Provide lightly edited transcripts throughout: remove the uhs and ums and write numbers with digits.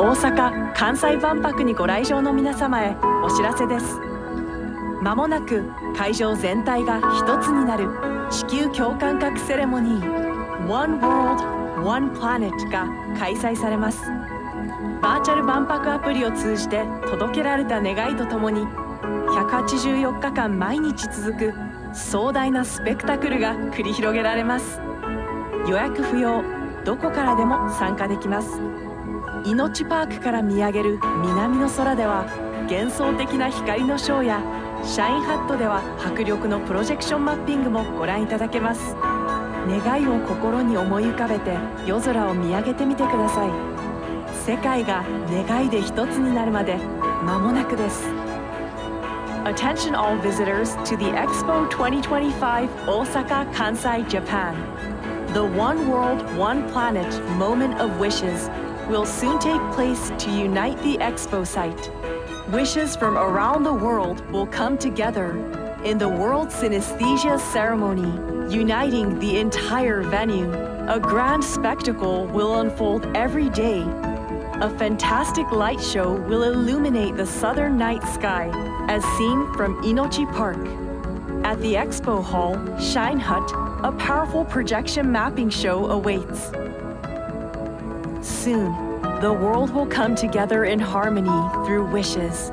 大阪・関西万博にご来場の皆様へお知らせです。まもなく会場全体が一つになる地球共感覚セレモニー One World, One Planet が開催されます。バーチャル万博アプリを通じて届けられた願いとともに184日間毎日続く壮大なスペクタクルが繰り広げられます。予約不要、どこからでも参加できます。命パークから見上げる南の空では幻想的な光のショーやシャインハットでは迫力のプロジェクションマッピングもご覧いただけます。願いを心に思い浮かべて夜空を見上げてみてください。世界が願いで一つになるまで間もなくです。Attention all visitors to the Expo 2025 Osaka, Kansai, Japan. The One World, One Planet moment of wishes will soon take place to unite the Expo site. Wishes from around the world will come together in the World Synesthesia Ceremony, uniting the entire venue. A grand spectacle will unfold every day. A fantastic light show will illuminate the southern night sky as seen from Inochi Park. At the Expo Hall, Shine Hut, a powerful projection mapping show awaits. Soon, the world will come together in harmony through wishes.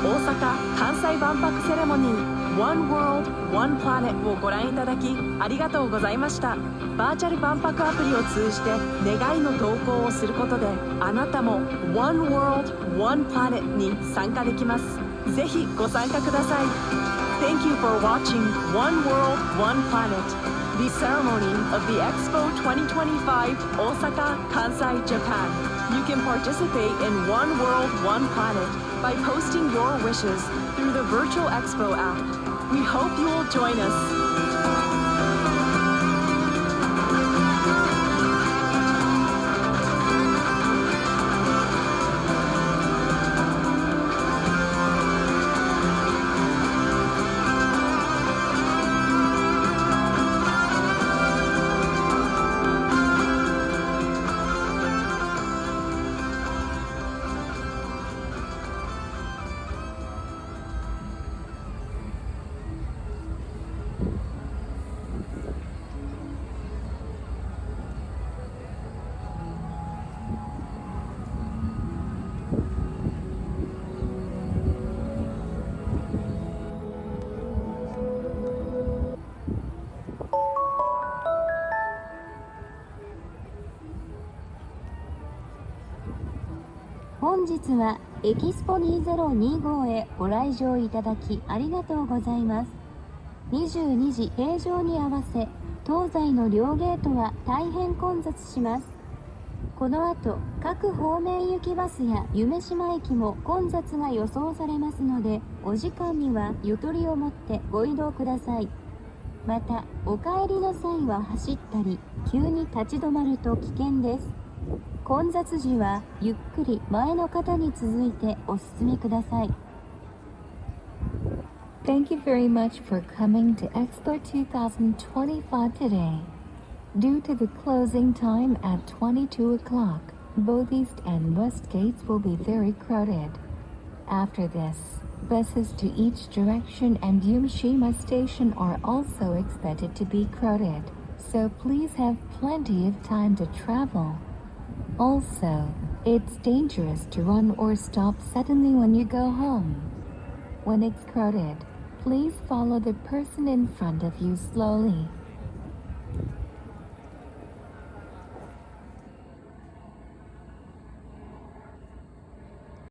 大阪・関西万博セレモニー One World, One Planet をご覧いただきありがとうございました。バーチャル万博アプリを通じて願いの投稿をすることであなたも One World, One Planet に参加できます。ぜひご参加ください。Thank you for watching One World, One Planet, the ceremony of the Expo 2025 Osaka, Kansai, Japan. You can participate in One World, One Planet by posting your wishes through the virtual Expo app. We hope you will join us.本日はエキスポ2025へご来場いただきありがとうございます。22時閉場に合わせ東西の両ゲートは大変混雑します。この後各方面行きバスや夢洲駅も混雑が予想されますので、お時間にはゆとりを持ってご移動ください。またお帰りの際は走ったり急に立ち止まると危険です。混雑時はゆっくり前の方に続いてお進みください。Thank you very much for coming to Expo 2025 today. Due to the closing time at 22 o'clock, both east and west gates will be very crowded. After this, buses to each direction and Yumeshima station are also expected to be crowded, so please have plenty of time to travel. Also, it's dangerous to run or stop suddenly when you go home. When it's crowded, please follow the person in front of you slowly.